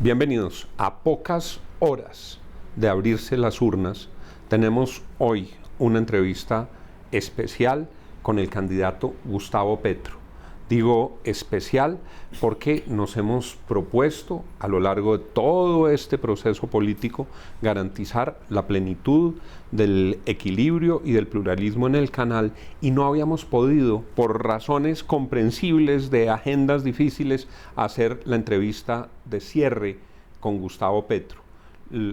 Bienvenidos. A pocas horas de abrirse las urnas, tenemos hoy una entrevista especial con el candidato Gustavo Petro. Digo especial porque nos hemos propuesto a lo largo de todo este proceso político garantizar la plenitud del equilibrio y del pluralismo en el canal, y no habíamos podido, por razones comprensibles de agendas difíciles, hacer la entrevista de cierre con Gustavo Petro.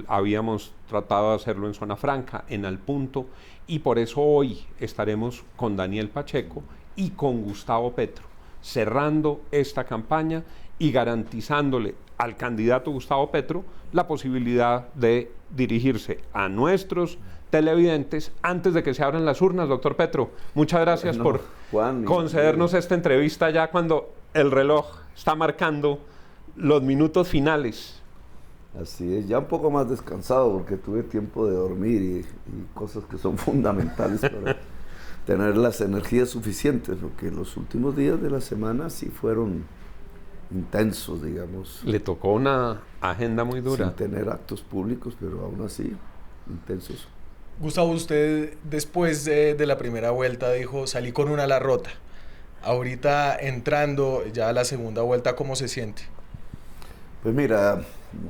Habíamos tratado de hacerlo en Zona Franca, en Al Punto, y por eso hoy estaremos con Daniel Pacheco y con Gustavo Petro, cerrando esta campaña y garantizándole al candidato Gustavo Petro la posibilidad de dirigirse a nuestros televidentes antes de que se abran las urnas. Doctor Petro, muchas gracias por concedernos esta entrevista ya cuando el reloj está marcando los minutos finales. Así es, ya un poco más descansado porque tuve tiempo de dormir y cosas que son fundamentales para tener las energías suficientes, porque los últimos días de la semana sí fueron intensos, digamos. Le tocó una agenda muy dura. Sin tener actos públicos, pero aún así, intensos. Gustavo, usted después de la primera vuelta dijo, salí con una ala rota. Ahorita entrando ya a la segunda vuelta, ¿cómo se siente? Pues mira,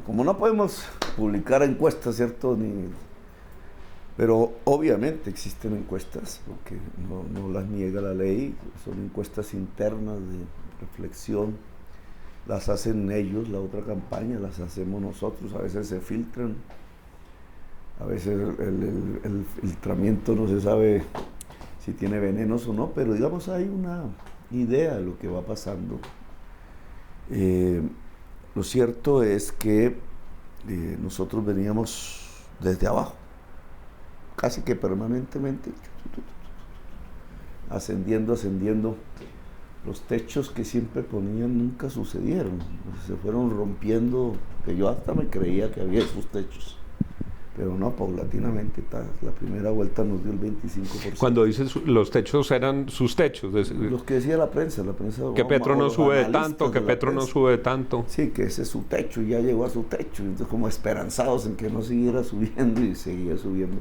como no podemos publicar encuestas, ¿cierto? Pero obviamente existen encuestas, porque no las niega la ley, son encuestas internas de reflexión, las hacen ellos, la otra campaña, las hacemos nosotros, a veces se filtran, a veces el filtramiento no se sabe si tiene venenos o no, pero digamos hay una idea de lo que va pasando. Lo cierto es que nosotros veníamos desde abajo, casi que permanentemente, ascendiendo. Los techos que siempre ponían nunca sucedieron, se fueron rompiendo, que yo hasta me creía que había esos techos, pero no, paulatinamente. La primera vuelta nos dio el 25%. Cuando dices los techos, eran sus techos. Los que decía la prensa. Que Petro no sube de tanto, que Petro no sube de tanto. Sí, que ese es su techo, y ya llegó a su techo, entonces como esperanzados en que no siguiera subiendo, y seguía subiendo.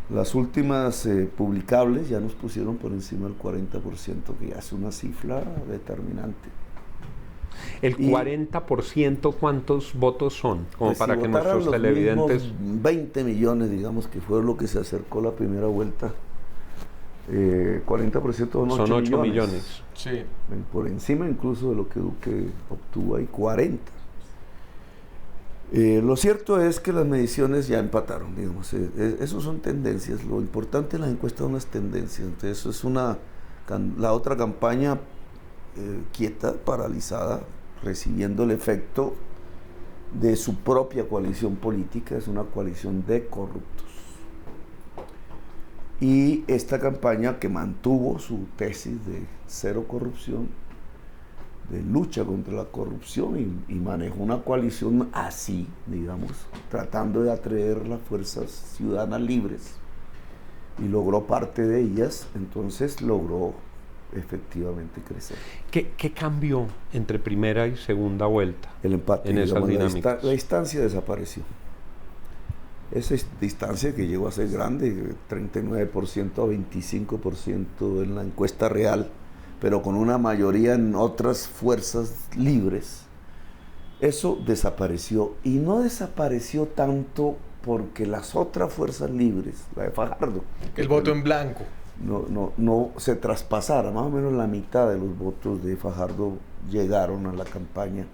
Las últimas publicables ya nos pusieron por encima del 40%, que ya es una cifra determinante. ¿El 40% cuántos votos son? Como pues para si que nuestros televidentes... 20 millones, digamos, que fue lo que se acercó la primera vuelta. 40% son 8 millones. Sí. Por encima incluso de lo que Duque obtuvo, hay 40. Lo cierto es que las mediciones ya empataron, digamos. Eso son tendencias. Lo importante en las encuestas son las tendencias. Entonces, eso es la otra campaña quieta, paralizada, recibiendo el efecto de su propia coalición política. Es una coalición de corruptos. Y esta campaña, que mantuvo su tesis de cero corrupción, de lucha contra la corrupción, y manejó una coalición así, digamos, tratando de atraer las fuerzas ciudadanas libres, y logró parte de ellas, entonces logró efectivamente crecer. ¿Qué cambió entre primera y segunda vuelta? El empate, en esas dinámicas. La distancia desapareció. Esa distancia que llegó a ser grande, 39% a 25% en la encuesta real, pero con una mayoría en otras fuerzas libres, eso desapareció. Y no desapareció tanto porque las otras fuerzas libres, la de Fajardo, El voto en blanco. no se traspasara. Más o menos la mitad de los votos de Fajardo llegaron a la campaña.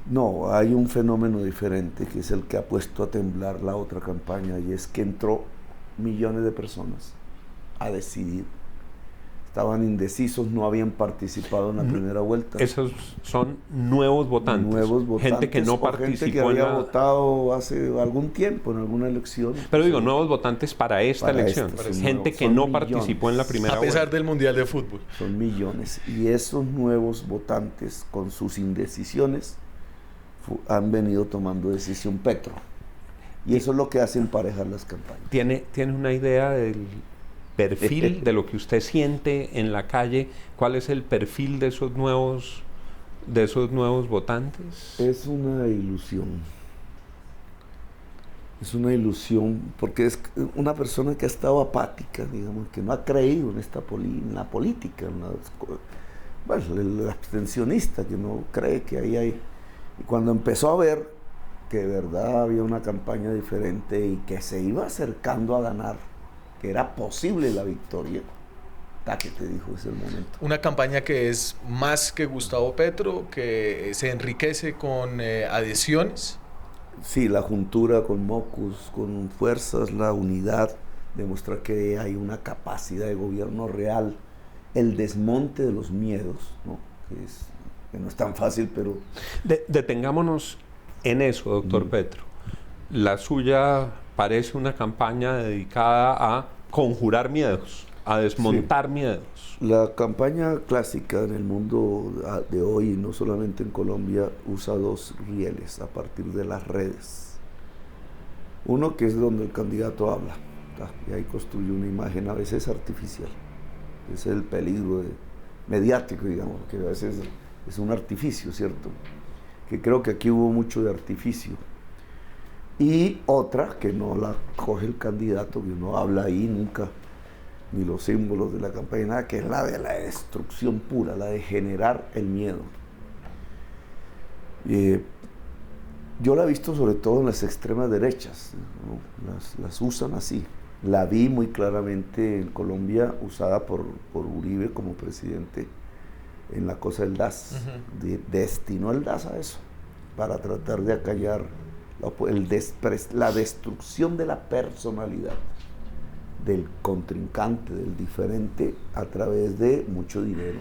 No, hay un fenómeno diferente, que es el que ha puesto a temblar la otra campaña, y es que entró millones de personas a decidir. Estaban indecisos, no habían participado en la primera vuelta. Esos son nuevos votantes. Gente que no participó, gente que había votado hace algún tiempo en alguna elección. Pero digo, nuevos votantes para esta elección. Gente que no participó en la primera vuelta. A pesar del Mundial de Fútbol. Son millones. Y esos nuevos votantes, con sus indecisiones, han venido tomando decisión Petro. Y eso es lo que hace emparejar las campañas. ¿Tiene una idea del perfil de lo que usted siente en la calle? ¿Cuál es el perfil de esos nuevos de esos nuevos votantes? Es una ilusión. Es una ilusión porque es una persona que ha estado apática, digamos, que no ha creído en en la política, bueno, el abstencionista que no cree que ahí hay. Y cuando empezó a ver que de verdad había una campaña diferente y que se iba acercando a ganar, que era posible la victoria, que te dijo, es el momento. Una campaña que es más que Gustavo Petro, que se enriquece con adhesiones. Sí, la juntura con Mocus, con fuerzas, la unidad, demostrar que hay una capacidad de gobierno real, el desmonte de los miedos, ¿no? Que no es tan fácil, pero... Detengámonos en eso, doctor Petro. La suya parece una campaña dedicada a conjurar miedos, a desmontar miedos. La campaña clásica en el mundo de hoy, no solamente en Colombia, usa dos rieles a partir de las redes. Uno que es donde el candidato habla, y ahí construye una imagen a veces artificial. Ese es el peligro mediático, digamos, que a veces es un artificio, ¿cierto? Que creo que aquí hubo mucho de artificio. Y otra que no la coge el candidato, que no habla ahí nunca, ni los símbolos de la campaña, nada, que es la de la destrucción pura, la de generar el miedo. Yo la he visto sobre todo en las extremas derechas, ¿no? Las usan así. La vi muy claramente en Colombia usada por Uribe como presidente en la cosa del DAS. Destinó el DAS a eso, para tratar de acallar la destrucción de la personalidad del contrincante, del diferente, a través de mucho dinero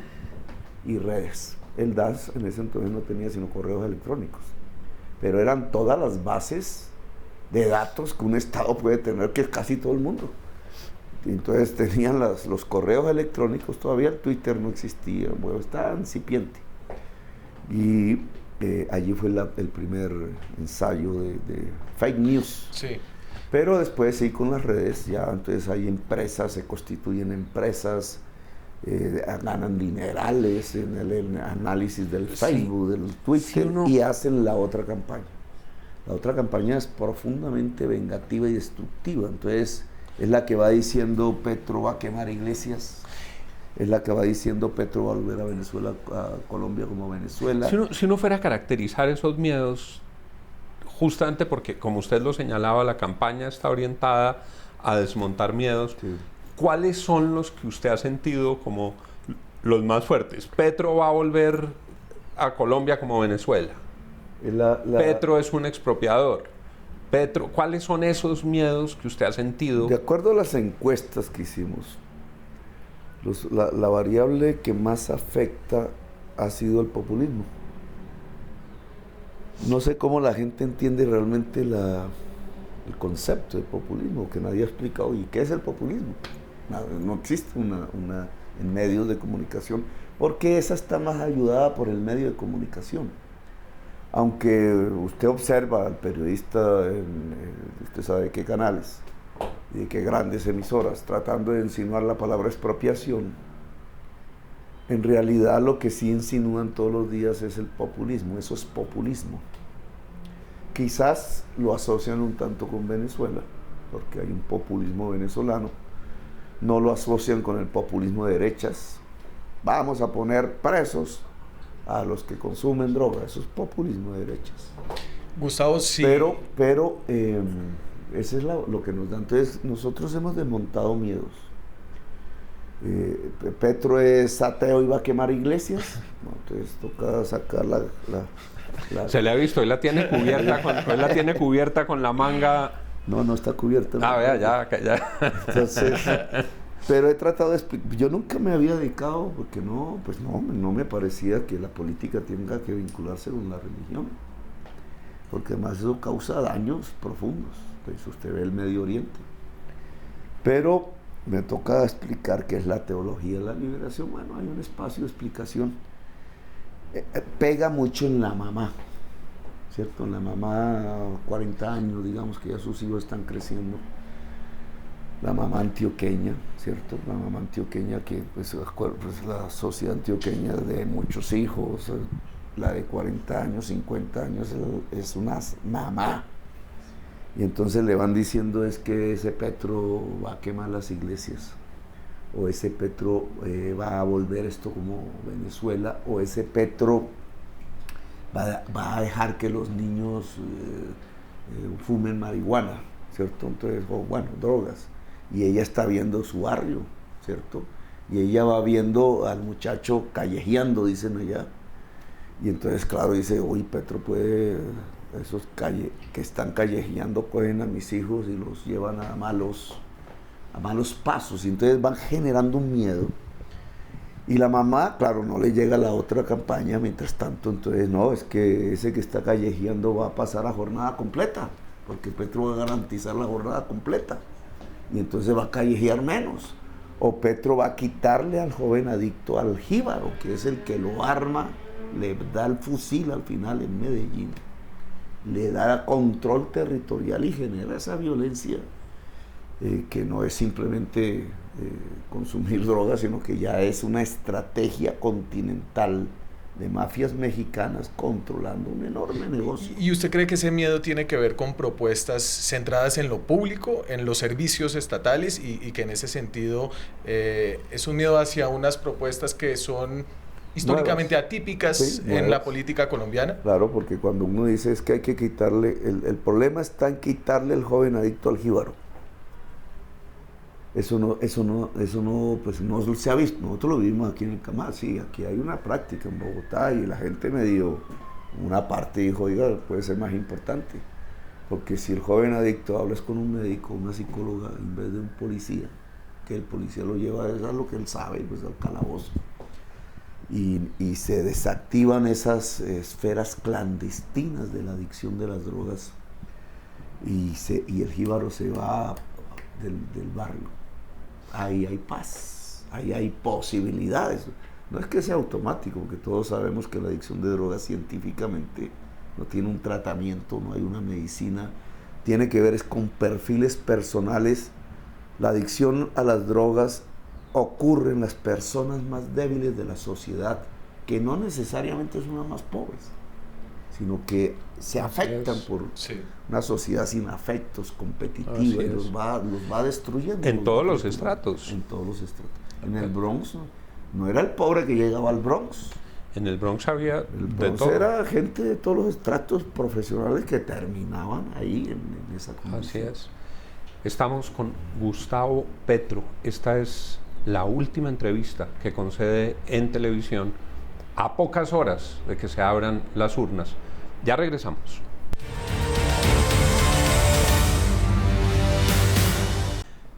y redes. El DAS en ese entonces no tenía sino correos electrónicos, pero eran todas las bases de datos que un Estado puede tener, que es casi todo el mundo. Entonces tenían los correos electrónicos, todavía el Twitter no existía, bueno, estaba incipiente. Y allí fue el primer ensayo de fake news. Sí. Pero después sí, con las redes, ya entonces hay empresas, se constituyen empresas, ganan dinerales en el análisis del Facebook, del Twitter, y hacen la otra campaña. La otra campaña es profundamente vengativa y destructiva. Entonces es la que va diciendo Petro va a quemar iglesias, es la que va diciendo Petro va a volver a Venezuela, a Colombia como Venezuela. Si uno fuera a caracterizar esos miedos, justamente porque, como usted lo señalaba, la campaña está orientada a desmontar miedos, Sí. ¿cuáles son los que usted ha sentido como los más fuertes? Petro va a volver a Colombia como Venezuela. Petro es un expropiador. Petro, ¿cuáles son esos miedos que usted ha sentido? De acuerdo a las encuestas que hicimos, la variable que más afecta ha sido el populismo. No sé cómo la gente entiende realmente el concepto de populismo, que nadie ha explicado. ¿Y qué es el populismo? No existe una en medios de comunicación, porque esa está más ayudada por el medio de comunicación. Aunque usted observa al periodista, usted sabe qué canales y de qué grandes emisoras, tratando de insinuar la palabra expropiación, en realidad lo que sí insinúan todos los días es el populismo. Eso es populismo. Quizás lo asocian un tanto con Venezuela, porque hay un populismo venezolano. No lo asocian con el populismo de derechas. Vamos a poner presos a los que consumen droga. Eso es populismo de derechas. Gustavo, sí. Pero ese es lo que nos da. Entonces nosotros hemos desmontado miedos. Petro es ateo y va a quemar iglesias. No, entonces toca sacar la Se le ha visto, él la tiene cubierta con la manga. No está cubierta. Vea, ya. Entonces, pero he tratado de explicar. Yo nunca me había dedicado, porque no me parecía que la política tenga que vincularse con la religión, porque además eso causa daños profundos. Entonces usted ve el Medio Oriente. Pero me toca explicar qué es la teología de la liberación. Bueno, hay un espacio de explicación. Pega mucho en la mamá, ¿cierto? En la mamá, 40 años, digamos que ya sus hijos están creciendo. La mamá antioqueña, ¿cierto? La mamá antioqueña que, pues la sociedad antioqueña de muchos hijos, la de 40 años, 50 años es una mamá. Y entonces le van diciendo es que ese Petro va a quemar las iglesias, o ese Petro va a volver esto como Venezuela, o ese Petro va a dejar que los niños fumen marihuana, ¿cierto? Entonces, bueno, drogas. Y ella está viendo su barrio, ¿cierto? Y ella va viendo al muchacho callejeando, dicen allá. Y entonces, claro, dice, uy, Petro puede, esos que están callejeando cogen a mis hijos y los llevan a malos pasos. Y entonces van generando un miedo. Y la mamá, claro, no le llega la otra campaña, mientras tanto, entonces, no, es que ese que está callejeando va a pasar a jornada completa, porque Petro va a garantizar la jornada completa. Y entonces va a callejear menos. O Petro va a quitarle al joven adicto al jíbaro, que es el que lo arma, le da el fusil al final en Medellín, le da control territorial y genera esa violencia que no es simplemente consumir drogas, sino que ya es una estrategia continental de mafias mexicanas controlando un enorme negocio. ¿Y usted cree que ese miedo tiene que ver con propuestas centradas en lo público, en los servicios estatales, y que en ese sentido es un miedo hacia unas propuestas que son históricamente nuevas, atípicas, sí, en la política colombiana? Claro, porque cuando uno dice es que hay que quitarle, el problema está en quitarle el joven adicto al jíbaro. Eso no, pues no se ha visto. Nosotros lo vimos aquí en el Camal, sí, aquí hay una práctica en Bogotá y la gente una parte dijo, oiga, puede ser más importante, porque si el joven adicto hablas con un médico, una psicóloga, en vez de un policía, que el policía lo lleva a lo que él sabe, pues al calabozo, y se desactivan esas esferas clandestinas de la adicción de las drogas, y el jíbaro se va del barrio. Ahí hay paz, ahí hay posibilidades. No es que sea automático, porque todos sabemos que la adicción de drogas científicamente no tiene un tratamiento, no hay una medicina. Tiene que ver con perfiles personales. La adicción a las drogas ocurre en las personas más débiles de la sociedad, que no necesariamente son las más pobres, sino que se afectan por una sociedad sin afectos, competitiva, y los va destruyendo. En todos los estratos. En todos los estratos. En el Bronx no era el pobre que llegaba al Bronx. En el Bronx había el Bronx de todo. Era gente de todos los estratos profesionales que terminaban ahí en esa condición. Así es. Estamos con Gustavo Petro. Esta es la última entrevista que concede en televisión a pocas horas de que se abran las urnas. Ya regresamos.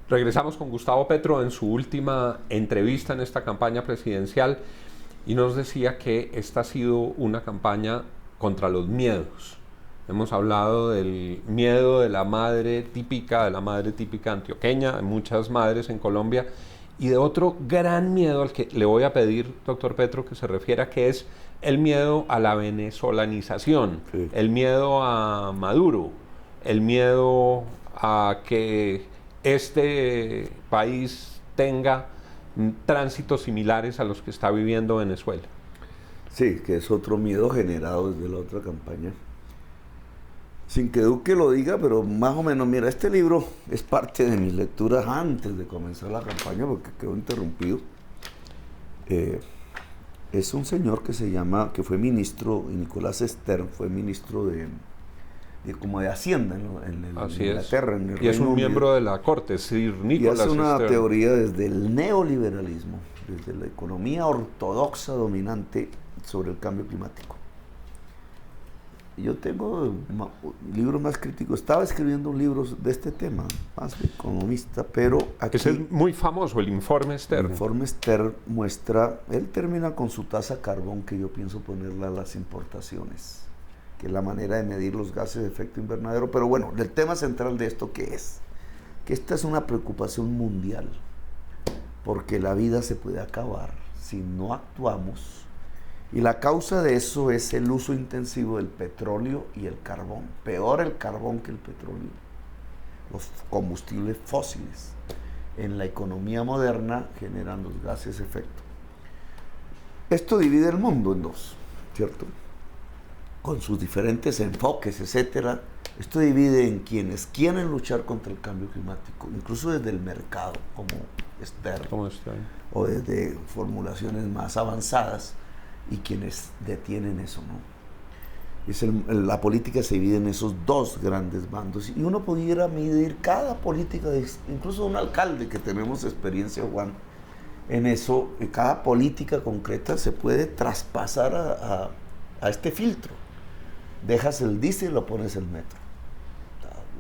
Regresamos con Gustavo Petro en su última entrevista en esta campaña presidencial y nos decía que esta ha sido una campaña contra los miedos. Hemos hablado del miedo de la madre típica antioqueña, de muchas madres en Colombia, y de otro gran miedo al que le voy a pedir, doctor Petro, que se refiera, que es el miedo a la venezolanización, sí, el miedo a Maduro, el miedo a que este país tenga tránsitos similares a los que está viviendo Venezuela. Sí, que es otro miedo generado desde la otra campaña. Sin que Duque lo diga, pero más o menos, mira, este libro es parte de mis lecturas antes de comenzar la campaña, porque quedó interrumpido. Es un señor que fue ministro, Nicolás Stern, fue ministro de Hacienda en Inglaterra, en el y es un miembro de la corte, Sir Nicolás Stern. Y hace una teoría desde el neoliberalismo, desde la economía ortodoxa dominante sobre el cambio climático. Yo tengo libros más críticos. Estaba escribiendo un libro de este tema, más economista, pero aquí... Ese es muy famoso, el informe Stern. El informe Stern muestra, él termina con su tasa carbón, que yo pienso ponerla a las importaciones, que es la manera de medir los gases de efecto invernadero. Pero bueno, el tema central de esto, ¿qué es? Que esta es una preocupación mundial, porque la vida se puede acabar si no actuamos. Y la causa de eso es el uso intensivo del petróleo y el carbón. Peor el carbón que el petróleo. Los combustibles fósiles en la economía moderna generan los gases de efecto. Esto divide el mundo en dos. ¿cierto? Con sus diferentes enfoques, etcétera. Esto divide en quienes quieren luchar contra el cambio climático, incluso desde el mercado, como externo, o desde formulaciones más avanzadas, y quienes detienen eso, ¿no? La política se divide en esos dos grandes bandos, y uno pudiera medir cada política, incluso un alcalde que tenemos experiencia, Juan, en eso, cada política concreta se puede traspasar a este filtro. Dejas el diésel y lo pones el metro.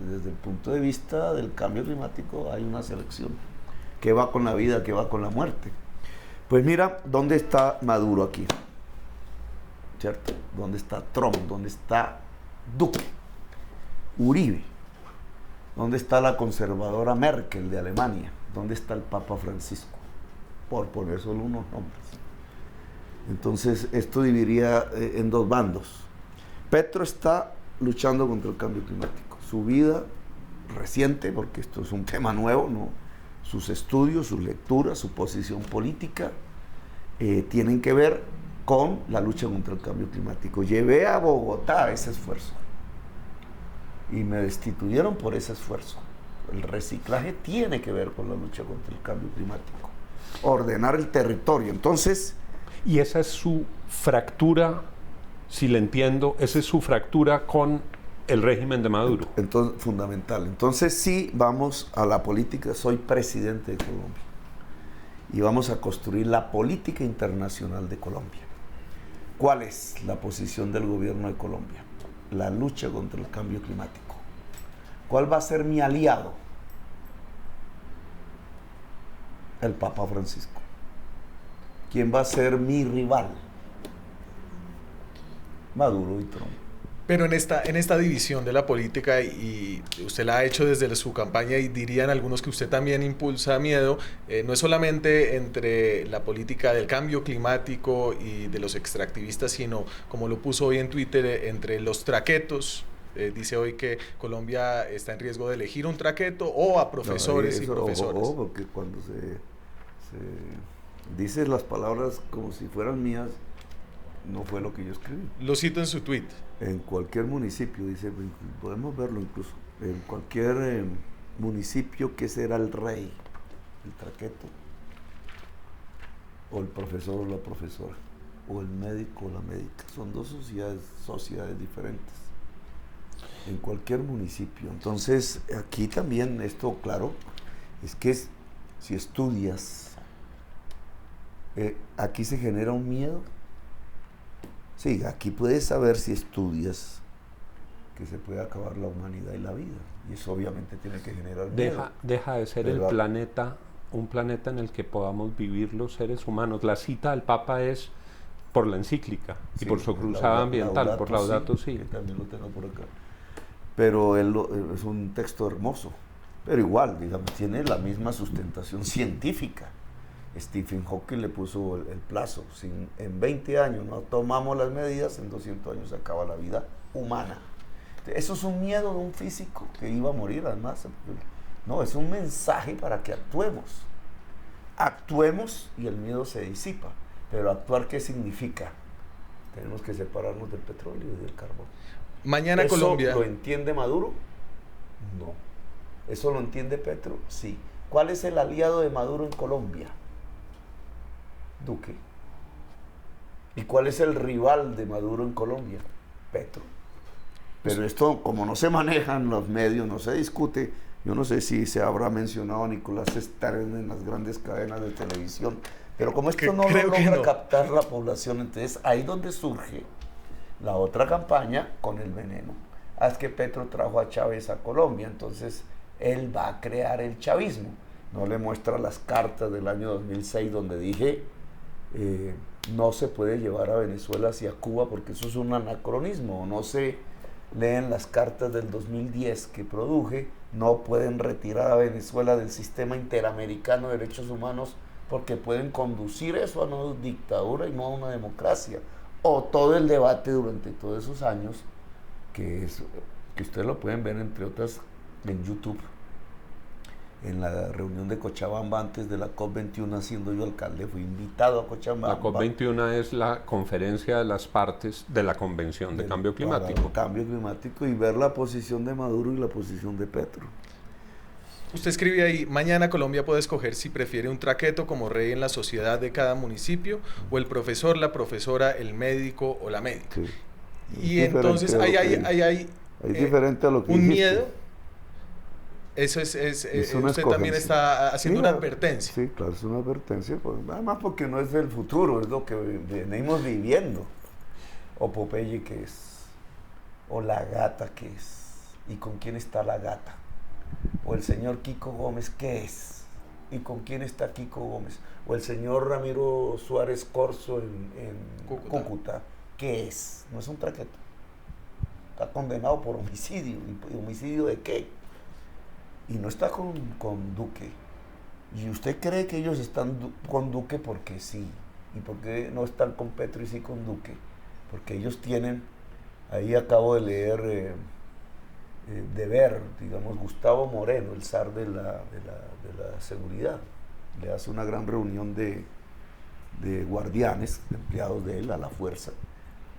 Desde el punto de vista del cambio climático hay una selección. ¿Qué va con la vida? ¿Qué va con la muerte? Pues mira, ¿dónde está Maduro aquí? ¿Cierto? ¿Dónde está Trump? ¿Dónde está Duque? Uribe. ¿Dónde está la conservadora Merkel de Alemania? ¿Dónde está el Papa Francisco? Por poner solo unos nombres. Entonces, esto dividiría en dos bandos. Petro está luchando contra el cambio climático. Su vida reciente, porque esto es un tema nuevo, ¿no? Sus estudios, sus lecturas, su posición política tienen que ver con la lucha contra el cambio climático. Llevé a Bogotá ese esfuerzo y me destituyeron por ese esfuerzo. El reciclaje tiene que ver con la lucha contra el cambio climático. Ordenar el territorio. Entonces... Y esa es su fractura, si le entiendo, esa es su fractura con el régimen de Maduro. Entonces, fundamental. Entonces sí, vamos a la política. Soy presidente de Colombia y vamos a construir la política internacional de Colombia. ¿Cuál es la posición del gobierno de Colombia? La lucha contra el cambio climático. ¿Cuál va a ser mi aliado? El Papa Francisco. ¿Quién va a ser mi rival? Maduro y Trump. Pero en esta división de la política, y usted la ha hecho desde su campaña, y dirían algunos que usted también impulsa miedo, no es solamente entre la política del cambio climático y de los extractivistas, sino, como lo puso hoy en Twitter, entre los traquetos. Dice hoy que Colombia está en riesgo de elegir un traqueto, o a profesores y profesoras. Porque cuando se dice las palabras como si fueran mías, no fue lo que yo escribí. Lo cito en su tweet. En cualquier municipio, dice, podemos verlo incluso, en cualquier municipio, ¿qué será el rey? El traqueto, o el profesor o la profesora, o el médico o la médica. Son dos sociedades diferentes. En cualquier municipio. Entonces, aquí también esto, claro, es que si estudias, aquí se genera un miedo. Sí, aquí puedes saber, si estudias, que se puede acabar la humanidad y la vida. Y eso obviamente tiene que generar miedo. Deja de ser el planeta, un planeta en el que podamos vivir los seres humanos. La cita del Papa es por la encíclica, sí, y por su cruzada ambiental, por Laudato Si. Que también lo tengo por acá. Pero es un texto hermoso. Pero igual, digamos, tiene la misma sustentación científica. Stephen Hawking le puso el plazo. Si en 20 años no tomamos las medidas, en 200 años se acaba la vida humana. Eso es un miedo de un físico que iba a morir, además. No, es un mensaje para que actuemos. Actuemos y el miedo se disipa. Pero actuar, ¿qué significa? Tenemos que separarnos del petróleo y del carbón. Mañana ¿Eso Colombia... lo entiende Maduro? No. ¿Eso lo entiende Petro? Sí. ¿Cuál es el aliado de Maduro en Colombia? Duque. ¿Y cuál es el rival de Maduro en Colombia? Petro. Pero esto, como no se manejan los medios, no se discute, yo no sé si se habrá mencionado a Nicolás Stern en las grandes cadenas de televisión, pero como esto no lo logra captar la población, entonces ahí donde surge la otra campaña con el veneno. Es que Petro trajo a Chávez a Colombia, entonces él va a crear el chavismo. No le muestra las cartas del año 2006 donde dije... no se puede llevar a Venezuela hacia Cuba porque eso es un anacronismo. No se leen las cartas del 2010 que produje. No pueden retirar a Venezuela del sistema interamericano de derechos humanos porque pueden conducir eso a una dictadura y no a una democracia. O todo el debate durante todos esos años, que ustedes lo pueden ver entre otras en YouTube, en la reunión de Cochabamba antes de la COP21, siendo yo alcalde, fui invitado a Cochabamba. La COP21 es la conferencia de las partes de la Convención de Cambio Climático. Cambio climático, y ver la posición de Maduro y la posición de Petro. Usted escribe ahí: mañana Colombia puede escoger si prefiere un traqueto como rey en la sociedad de cada municipio, o el profesor, la profesora, el médico o la médica. Sí. Y entonces hay diferente a lo que un dijiste. miedo. Eso es una usted también está haciendo una Mira, advertencia. Sí, claro, es una advertencia, pues, además porque no es el futuro, es lo que venimos viviendo. O Popeye, ¿qué es? O la gata, ¿qué es? ¿Y con quién está la gata? O el señor Kiko Gómez, ¿qué es? ¿Y con quién está Kiko Gómez? O el señor Ramiro Suárez Corzo en Cúcuta, ¿qué es? No es un traqueto. Está condenado por homicidio. ¿Y homicidio de qué? Y no está con Duque. ¿Y usted cree que ellos están con Duque porque sí? ¿Y por qué no están con Petro y sí con Duque? Porque ellos tienen, ahí acabo de leer, de ver, digamos, Gustavo Moreno, el zar de la seguridad, le hace una gran reunión de guardianes, de empleados de él, a la fuerza.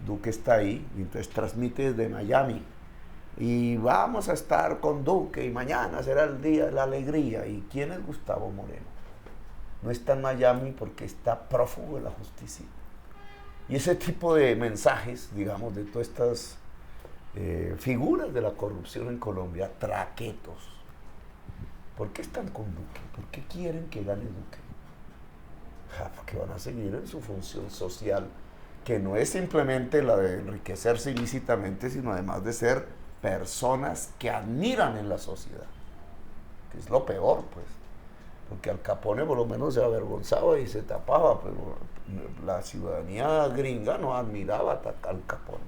Duque está ahí, y entonces transmite desde Miami. Y vamos a estar con Duque, y mañana será el día de la alegría. ¿Y quién es Gustavo Moreno? No está en Miami porque está prófugo de la justicia. Y ese tipo de mensajes, digamos, de todas estas figuras de la corrupción en Colombia, traquetos. ¿Por qué están con Duque? ¿Por qué quieren que gane Duque? Porque van a seguir en su función social, que no es simplemente la de enriquecerse ilícitamente, sino además de ser personas que admiran en la sociedad, que es lo peor, pues, porque Al Capone por lo menos se avergonzaba y se tapaba, pero la ciudadanía gringa no admiraba a Al Capone.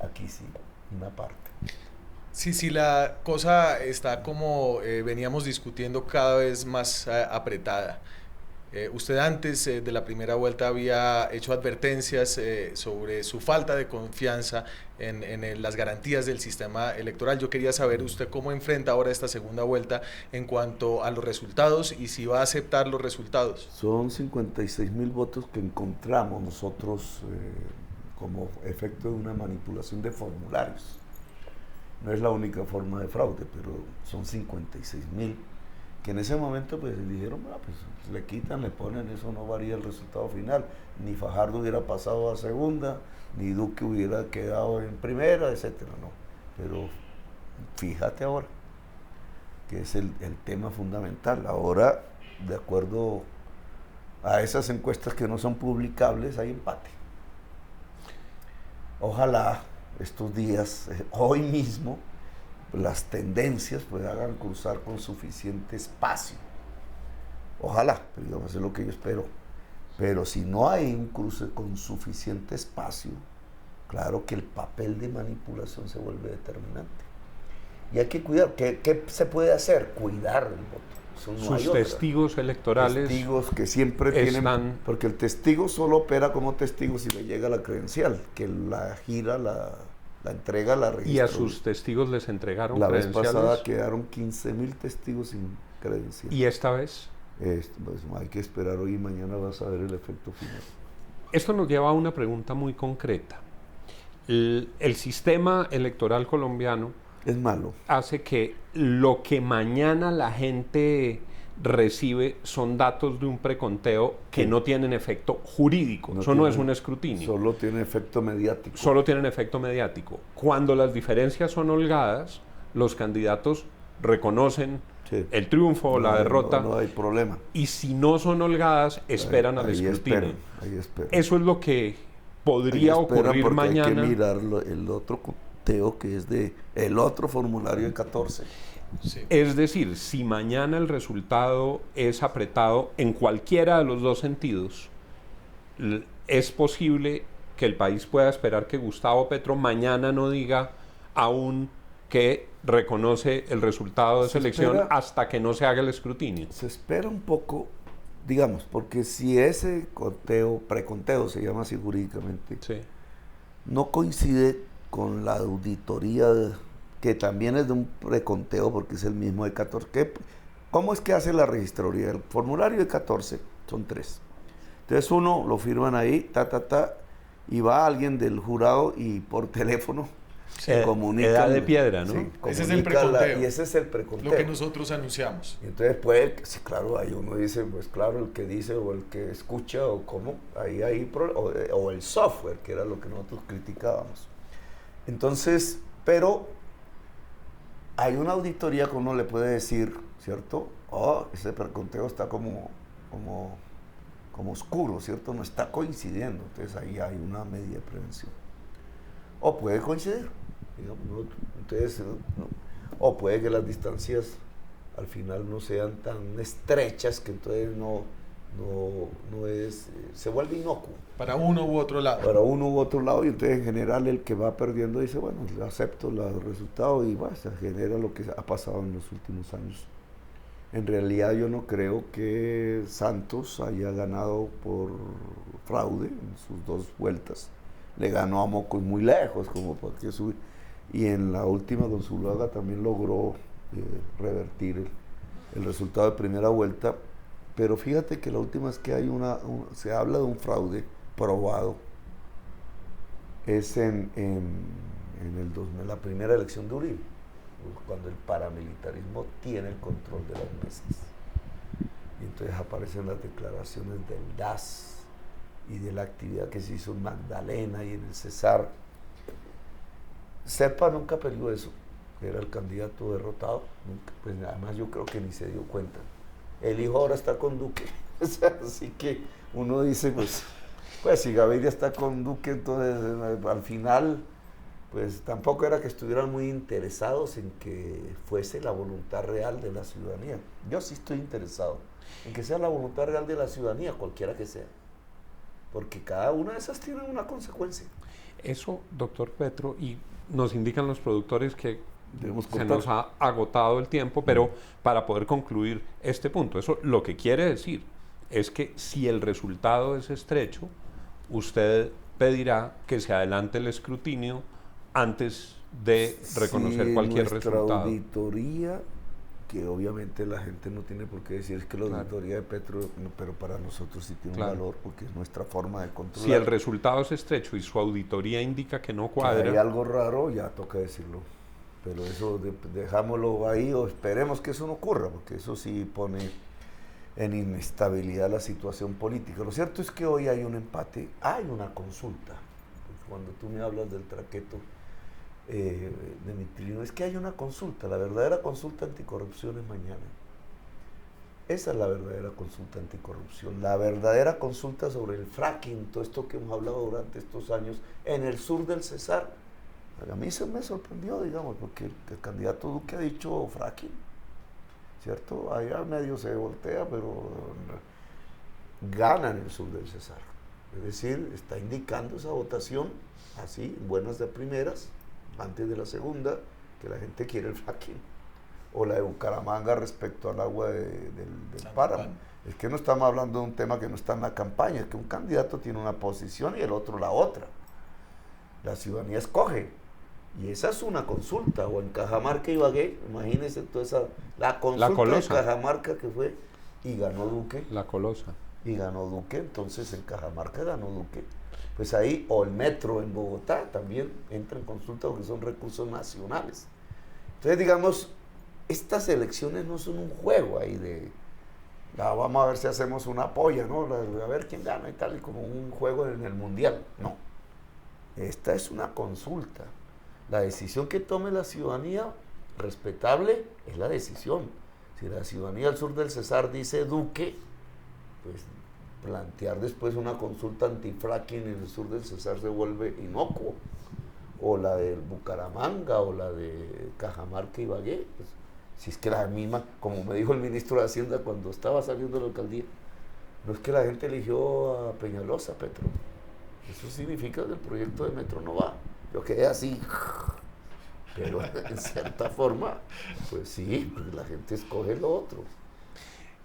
Aquí sí, una parte. Sí, la cosa está como veníamos discutiendo, cada vez más apretada. Usted antes de la primera vuelta había hecho advertencias sobre su falta de confianza en las garantías del sistema electoral. Yo quería saber usted cómo enfrenta ahora esta segunda vuelta en cuanto a los resultados y si va a aceptar los resultados. Son 56.000 votos que encontramos nosotros como efecto de una manipulación de formularios. No es la única forma de fraude, pero son 56.000. Que en ese momento pues dijeron, pues le quitan, le ponen, eso no varía el resultado final. Ni Fajardo hubiera pasado a segunda, ni Duque hubiera quedado en primera, etcétera, no. Pero fíjate ahora, que es el tema fundamental. Ahora, de acuerdo a esas encuestas que no son publicables, hay empate. Ojalá estos días, hoy mismo, las tendencias pues hagan cruzar con suficiente espacio. Ojalá, digamos, es lo que yo espero. Pero si no hay un cruce con suficiente espacio, claro que el papel de manipulación se vuelve determinante. Y hay que cuidar. ¿Qué se puede hacer? Cuidar el voto. No sus testigos electorales. Testigos que siempre tienen. Porque el testigo solo opera como testigo si le llega la credencial, que la gira, la entrega, la registra. ¿Y a sus testigos les entregaron credenciales? La vez pasada quedaron 15.000 testigos sin credencial. ¿Y esta vez? Pues hay que esperar hoy y mañana vas a ver el efecto final. Esto nos lleva a una pregunta muy concreta. El sistema electoral colombiano es malo. Hace que lo que mañana la gente recibe son datos de un preconteo que no tienen efecto jurídico. Eso no es un escrutinio. Solo tiene efecto mediático. Solo tienen efecto mediático. Cuando las diferencias son holgadas, los candidatos reconocen el triunfo o la derrota. No hay problema. Y si no son holgadas, esperan al escrutinio. Esperan. Eso es lo que podría ocurrir mañana. Hay que mirar el otro conteo, que es de el otro formulario en 14. Sí. Es decir, si mañana el resultado es apretado en cualquiera de los dos sentidos, es posible que el país pueda esperar que Gustavo Petro mañana no diga aún que reconoce el resultado de esa elección hasta que no se haga el escrutinio. Se espera un poco, digamos, porque si ese preconteo se llama así jurídicamente, no coincide con la auditoría que también es de un preconteo, porque es el mismo de 14, ¿Cómo es que hace la registraduría? El formulario de 14 son 3. Entonces uno lo firman ahí, y va alguien del jurado y por teléfono se comunica. Edad de piedra, ¿no? Sí, ese es el preconteo. Y ese es el preconteo. Lo que nosotros anunciamos. Y entonces puede, sí, claro, ahí uno dice, pues claro, el que dice o el que escucha o cómo, o el software, que era lo que nosotros criticábamos. Entonces, pero hay una auditoría que uno le puede decir, ¿cierto? Ese preconteo está como oscuro, ¿cierto? No está coincidiendo. Entonces ahí hay una medida de prevención. O puede coincidir, digamos, ¿no? Entonces, ¿no? O puede que las distancias al final no sean tan estrechas que entonces se vuelve inocuo. Para uno u otro lado. Para uno u otro lado, y entonces en general el que va perdiendo dice, bueno, acepto los resultados y se genera lo que ha pasado en los últimos años. En realidad yo no creo que Santos haya ganado por fraude en sus 2 vueltas. Le ganó a Mocos muy lejos, como para que subir. Y en la última, don Zuluaga también logró revertir el resultado de primera vuelta. Pero fíjate que la última es que hay se habla de un fraude probado. Es en la primera elección de Uribe, cuando el paramilitarismo tiene el control de las mesas. Y entonces aparecen las declaraciones del DAS y de la actividad que se hizo en Magdalena y en el Cesar. Serpa nunca peleó eso, era el candidato derrotado, nunca, pues además yo creo que ni se dio cuenta. El hijo ahora está con Duque, así que uno dice, pues si Gaviria está con Duque, entonces al final, pues tampoco era que estuvieran muy interesados en que fuese la voluntad real de la ciudadanía. Yo sí estoy interesado en que sea la voluntad real de la ciudadanía, cualquiera que sea, porque cada una de esas tiene una consecuencia. Eso, doctor Petro, y nos indican los productores que se nos ha agotado el tiempo, pero para poder concluir este punto, eso lo que quiere decir es que si el resultado es estrecho, usted pedirá que se adelante el escrutinio antes de reconocer cualquier resultado. Nuestra auditoría, que obviamente la gente no tiene por qué decir, es que la auditoría de Petro, pero para nosotros sí tiene un valor, porque es nuestra forma de controlar. Si el resultado es estrecho y su auditoría indica que no cuadra, que hay algo raro, ya toca decirlo. Pero eso dejámoslo ahí, o esperemos que eso no ocurra, porque eso sí pone en inestabilidad la situación política. Lo cierto es que hoy hay un empate, hay una consulta. Cuando tú me hablas del traqueto de Mitrino, es que hay una consulta, la verdadera consulta anticorrupción es mañana. Esa es la verdadera consulta anticorrupción, la verdadera consulta sobre el fracking, todo esto que hemos hablado durante estos años en el sur del Cesar. A mí se me sorprendió, digamos, porque el candidato Duque ha dicho fracking, ¿cierto? Allá medio se voltea, pero gana en el sur del Cesar. Es decir, está indicando esa votación así, buenas de primeras, antes de la segunda, que la gente quiere el fracking. O la de Bucaramanga respecto al agua del páramo. Es que no estamos hablando de un tema que no está en la campaña, es que un candidato tiene una posición y el otro la otra. La ciudadanía escoge. Y esa es una consulta, o en Cajamarca y Ibagué, imagínense toda la consulta de Cajamarca que fue, y ganó Duque. La Colosa. Y ganó Duque, entonces en Cajamarca ganó Duque. Pues ahí, o el metro en Bogotá también entra en consulta porque son recursos nacionales. Entonces, digamos, estas elecciones no son un juego ahí de, vamos a ver si hacemos una polla, ¿no? A ver quién gana y tal, y como un juego en el Mundial. No. Esta es una consulta. La decisión que tome la ciudadanía, respetable, es la decisión. Si la ciudadanía al sur del Cesar dice Duque, pues plantear después una consulta antifracking en el sur del Cesar se vuelve inocuo. O la del Bucaramanga, o la de Cajamarca y Ibagué. Pues, si es que la misma, como me dijo el ministro de Hacienda cuando estaba saliendo de la alcaldía, no es que la gente eligió a Peñalosa, Petro. Eso significa que el proyecto de metro no va. Yo quedé así, pero en cierta forma, pues sí, pues la gente escoge lo otro.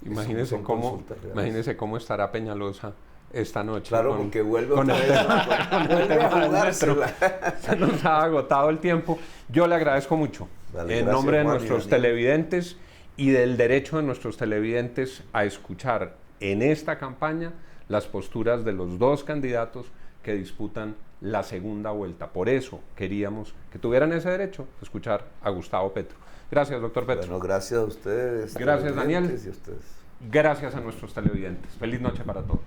Imagínese cómo estará Peñalosa esta noche. Claro, porque vuelve otra vez vuelve a jugársela. Se nos ha agotado el tiempo. Yo le agradezco mucho. Dale, en gracias, nombre de Juan, nuestros televidentes y del derecho de nuestros televidentes a escuchar en esta campaña las posturas de los dos candidatos que disputan la segunda vuelta. Por eso queríamos que tuvieran ese derecho a escuchar a Gustavo Petro. Gracias, doctor Petro. Bueno, gracias a ustedes. Gracias, Daniel. Y a ustedes. Gracias a nuestros televidentes. Feliz noche para todos.